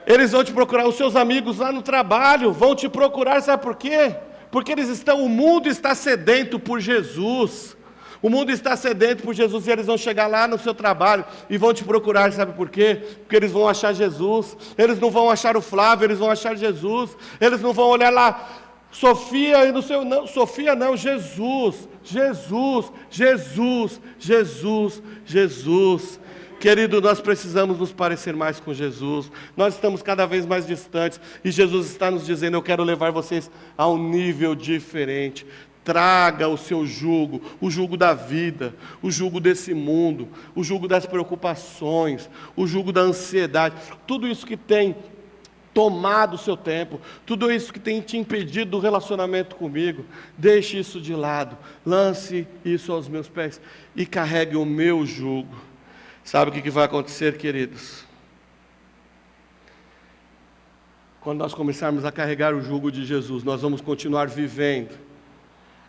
Speaker 1: Eles vão te procurar, os seus amigos lá no trabalho vão te procurar, sabe por quê? Porque o mundo está sedento por Jesus. O mundo está sedento por Jesus, e eles vão chegar lá no seu trabalho e vão te procurar, sabe por quê? Porque eles vão achar Jesus. Eles não vão achar o Flávio, eles vão achar Jesus. Eles não vão olhar lá, Sofia, não, Sofia não, Jesus, Jesus, Jesus, Jesus, Jesus. Querido, nós precisamos nos parecer mais com Jesus. Nós estamos cada vez mais distantes, e Jesus está nos dizendo: eu quero levar vocês a um nível diferente. Traga o seu jugo, o jugo da vida, o jugo desse mundo, o jugo das preocupações, o jugo da ansiedade, tudo isso que tem tomado o seu tempo, tudo isso que tem te impedido do relacionamento comigo, deixe isso de lado, lance isso aos meus pés e carregue o meu jugo. Sabe o que vai acontecer, queridos? Quando nós começarmos a carregar o jugo de Jesus, nós vamos continuar vivendo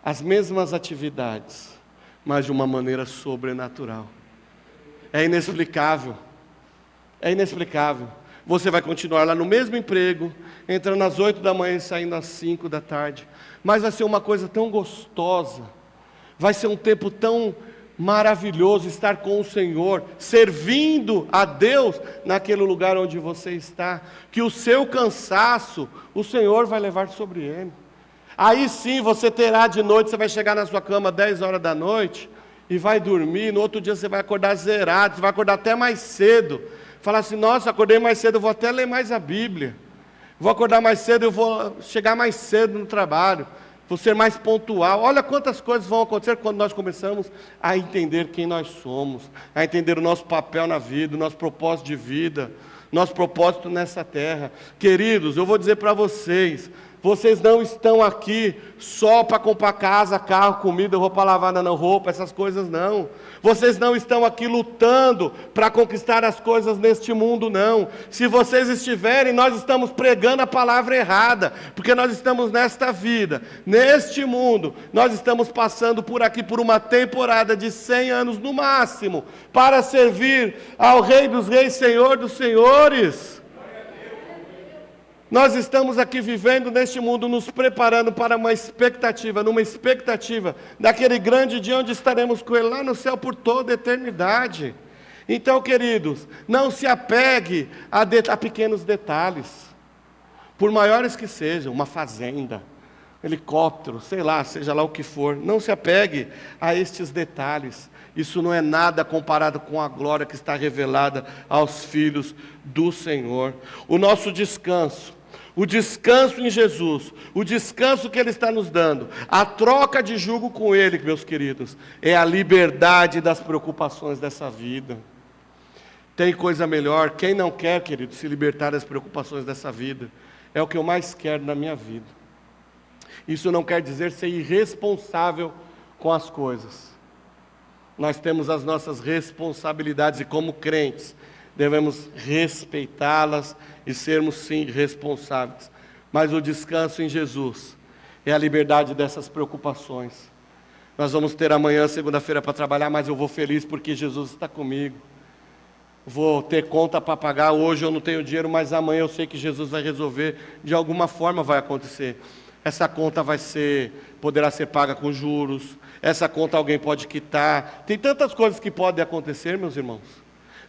Speaker 1: as mesmas atividades, mas de uma maneira sobrenatural. É inexplicável. É inexplicável. Você vai continuar lá no mesmo emprego, entrando às 8 da manhã e saindo às 5 da tarde. Mas vai ser uma coisa tão gostosa. Vai ser um tempo tão maravilhoso estar com o Senhor, servindo a Deus naquele lugar onde você está, que o seu cansaço, o Senhor vai levar sobre ele. Aí sim você terá de noite, você vai chegar na sua cama 10 horas da noite e vai dormir, no outro dia você vai acordar zerado, você vai acordar até mais cedo. Falar assim: nossa, acordei mais cedo, eu vou até ler mais a Bíblia. Vou acordar mais cedo, eu vou chegar mais cedo no trabalho, vou ser mais pontual. Olha quantas coisas vão acontecer quando nós começamos a entender quem nós somos, a entender o nosso papel na vida, o nosso propósito de vida, nosso propósito nessa terra. Queridos, eu vou dizer para vocês, vocês não estão aqui só para comprar casa, carro, comida, roupa lavada, não, roupa, essas coisas não. Vocês não estão aqui lutando para conquistar as coisas neste mundo, não. Se vocês estiverem, nós estamos pregando a palavra errada, porque nós estamos nesta vida, neste mundo, nós estamos passando por aqui por uma temporada de 100 anos no máximo, para servir ao Rei dos Reis, Senhor dos Senhores. Nós estamos aqui vivendo neste mundo, nos preparando para uma expectativa, numa expectativa daquele grande dia onde estaremos com Ele lá no céu por toda a eternidade. Então, queridos, não se apegue a pequenos detalhes, por maiores que sejam, uma fazenda, helicóptero, sei lá, seja lá o que for, não se apegue a estes detalhes. Isso não é nada comparado com a glória que está revelada aos filhos do Senhor. O nosso descanso, o descanso em Jesus, o descanso que Ele está nos dando, a troca de jugo com Ele, meus queridos, é a liberdade das preocupações dessa vida. Tem coisa melhor? Quem não quer, querido, se libertar das preocupações dessa vida? É o que eu mais quero na minha vida. Isso não quer dizer ser irresponsável com as coisas. Nós temos as nossas responsabilidades e, como crentes, devemos respeitá-las e sermos sim responsáveis. Mas o descanso em Jesus é a liberdade dessas preocupações. Nós vamos ter amanhã, segunda-feira, para trabalhar, mas eu vou feliz porque Jesus está comigo. Vou ter conta para pagar, hoje eu não tenho dinheiro, mas amanhã eu sei que Jesus vai resolver, de alguma forma vai acontecer. Essa conta poderá ser paga com juros, essa conta alguém pode quitar. Tem tantas coisas que podem acontecer, meus irmãos.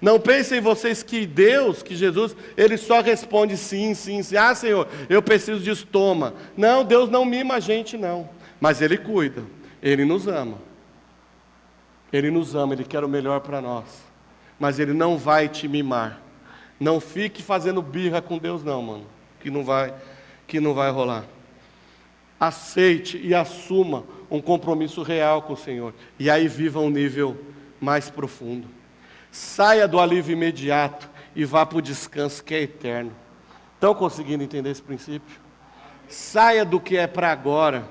Speaker 1: Não pensem vocês que Deus, que Jesus, Ele só responde sim, sim, sim. Ah, Senhor, eu preciso disso, toma. Não, Deus não mima a gente, não. Mas Ele cuida, Ele nos ama. Ele nos ama, Ele quer o melhor para nós. Mas Ele não vai te mimar. Não fique fazendo birra com Deus não, mano. Que não vai rolar. Aceite e assuma um compromisso real com o Senhor. E aí viva um nível mais profundo. Saia do alívio imediato e vá para o descanso que é eterno. Estão conseguindo entender esse princípio? Saia do que é para agora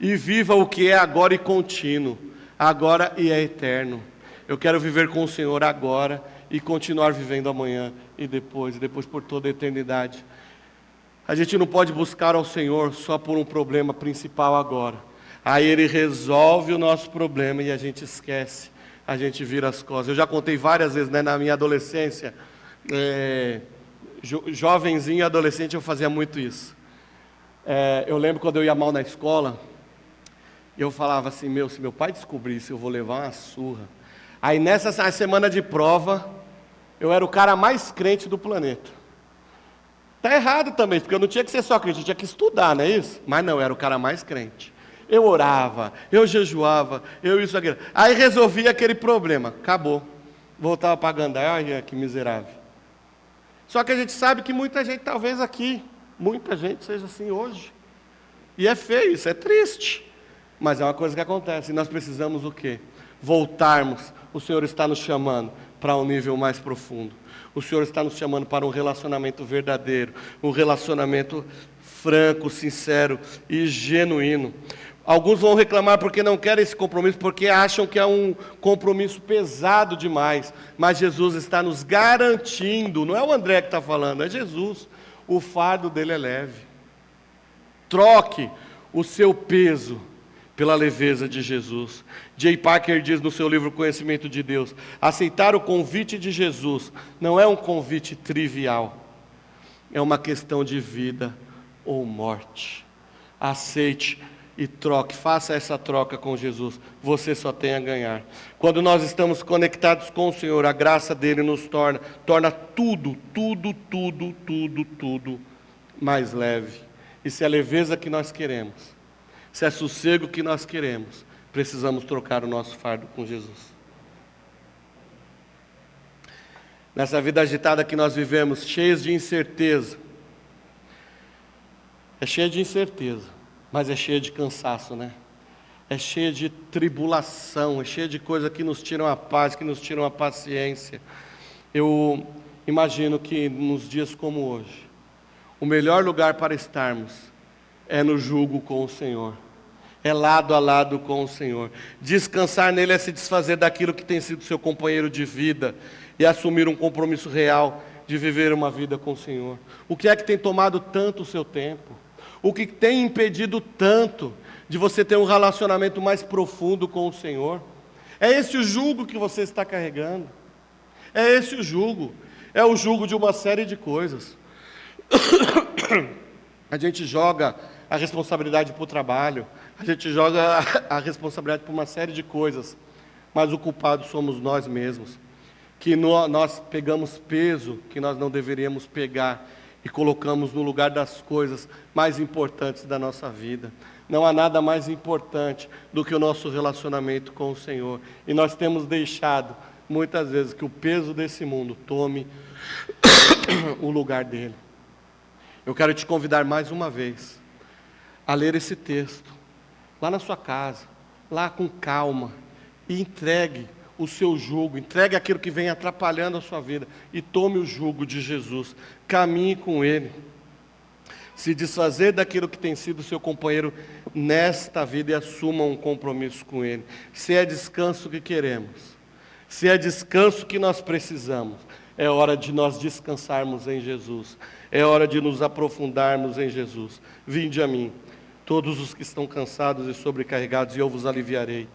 Speaker 1: e viva o que é agora e contínuo. agora e é eterno. Eu quero viver com o Senhor agora e continuar vivendo amanhã e depois por toda a eternidade. A gente não pode buscar ao Senhor só por um problema principal agora. Aí Ele resolve o nosso problema e a gente esquece, a gente vira as costas. Eu já contei várias vezes, né, na minha adolescência, jovenzinho e adolescente, eu fazia muito isso. Eu lembro quando eu ia mal na escola, eu falava assim, se meu pai descobrir isso, eu vou levar uma surra. Aí nessa semana de prova, eu era o cara mais crente do planeta. Tá errado também, porque eu não tinha que ser só crente, eu tinha que estudar, não é isso? Mas não, eu era o cara mais crente. Eu orava, eu jejuava, aquilo. Aí resolvia aquele problema, acabou. Voltava para a gandaia, olha que miserável. Só que a gente sabe que muita gente, talvez aqui, muita gente seja assim hoje. E é feio, isso é triste. Mas é uma coisa que acontece, e nós precisamos o quê? Voltarmos. O Senhor está nos chamando para um nível mais profundo. O Senhor está nos chamando para um relacionamento verdadeiro, um relacionamento franco, sincero e genuíno. Alguns vão reclamar porque não querem esse compromisso, porque acham que é um compromisso pesado demais. Mas Jesus está nos garantindo, não é o André que está falando, é Jesus. O fardo dele é leve. Troque o seu peso pela leveza de Jesus. J. Packer diz no seu livro Conhecimento de Deus, aceitar o convite de Jesus não é um convite trivial, é uma questão de vida ou morte. Aceite e troque, faça essa troca com Jesus, você só tem a ganhar. Quando nós estamos conectados com o Senhor, a graça dele nos torna tudo mais leve. E se é a leveza que nós queremos, se é sossego que nós queremos, precisamos trocar o nosso fardo com Jesus. Nessa vida agitada que nós vivemos, cheios de incerteza, é cheia de incerteza, mas é cheia de cansaço, né? É cheia de tribulação, é cheia de coisas que nos tiram a paz, que nos tiram a paciência. Eu imagino que nos dias como hoje, o melhor lugar para estarmos é no jugo com o Senhor. É lado a lado com o Senhor. Descansar nele é se desfazer daquilo que tem sido seu companheiro de vida e assumir um compromisso real de viver uma vida com o Senhor. O que é que tem tomado tanto o seu tempo? O que tem impedido tanto de você ter um relacionamento mais profundo com o Senhor? É esse o jugo que você está carregando. É esse o jugo. É o jugo de uma série de coisas. A gente joga a responsabilidade para o trabalho, a gente joga a responsabilidade por uma série de coisas, mas o culpado somos nós mesmos, que nós pegamos peso que nós não deveríamos pegar e colocamos no lugar das coisas mais importantes da nossa vida. Não há nada mais importante do que o nosso relacionamento com o Senhor, e nós temos deixado, muitas vezes, que o peso desse mundo tome o lugar dele. Eu quero te convidar mais uma vez a ler esse texto, lá na sua casa, lá com calma, e entregue o seu jugo, entregue aquilo que vem atrapalhando a sua vida, e tome o jugo de Jesus, caminhe com Ele, se desfazer daquilo que tem sido seu companheiro nesta vida e assuma um compromisso com Ele. Se é descanso que queremos, se é descanso que nós precisamos, é hora de nós descansarmos em Jesus, é hora de nos aprofundarmos em Jesus. Vinde a mim, todos os que estão cansados e sobrecarregados, e eu vos aliviarei.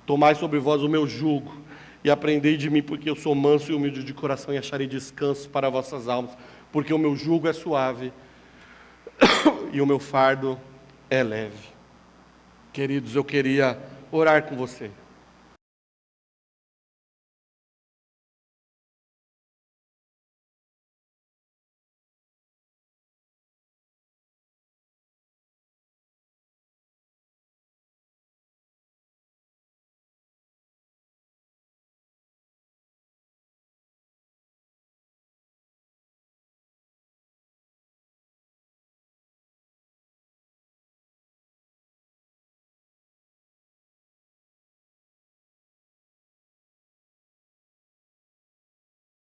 Speaker 1: Tomai sobre vós o meu jugo, e aprendei de mim, porque eu sou manso e humilde de coração, e acharei descanso para vossas almas, porque o meu jugo é suave, e o meu fardo é leve. Queridos, eu queria orar com você.